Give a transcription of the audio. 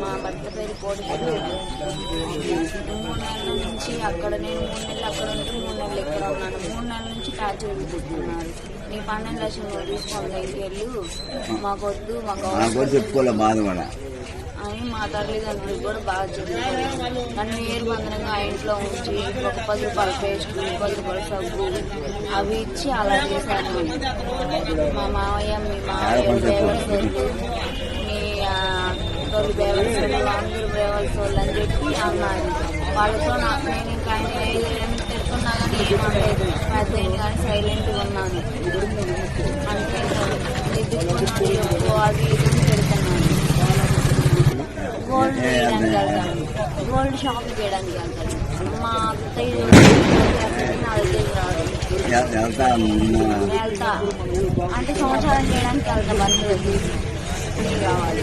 మా భర్త పేరు కోడి. 3 నెలల నుంచి అక్కడ, నేను 3 నెలలు అక్కడ ఉంటే 3 నెలలు ఇక్కడ ఉన్నాను. 3 నెలల నుంచి టార్చర్ చూపిస్తున్నారు. నీ 12 లక్షలు తీసుకొని ఇంటికెళ్ళు, మాకొద్దు, మాకు చెప్పుకోలే బాధపడ అని మా తల్లిదండ్రులు కూడా బాగా చెప్పారు. నన్ను ఏరుబందనంగా ఆ ఇంట్లో ఉంచి ఒక 10 రూపాయల పేస్ట్, 10 రూపాయల సబ్బు అవి ఇచ్చి అలా చేశాను. మా మావయ్య, మీ మావయ్య బేవర్సోళ్ళు, మీ తొలి బేవర్సోళ్ళు, అందరూ బేవర్సోళ్ళు అని చెప్పి అన్నారు. వాళ్ళతో నేను ఇంకా ఆయన తెలుసుకున్నా కానీ ఏమనలేదు. పెద్ద కానీ సైలెంట్గా ఉన్నాను. అంటే అది పెడుతున్నాను. గోల్డ్ వేయడానికి వెళ్తాను, గోల్డ్ షాపింగ్ చేయడానికి వెళ్తాను. మా అత్తయ్య నా దగ్గరికి రావడం వెళ్తా అంటే సంవత్సరం చేయడానికి వెళ్తా. బర్త్డే కావాలి.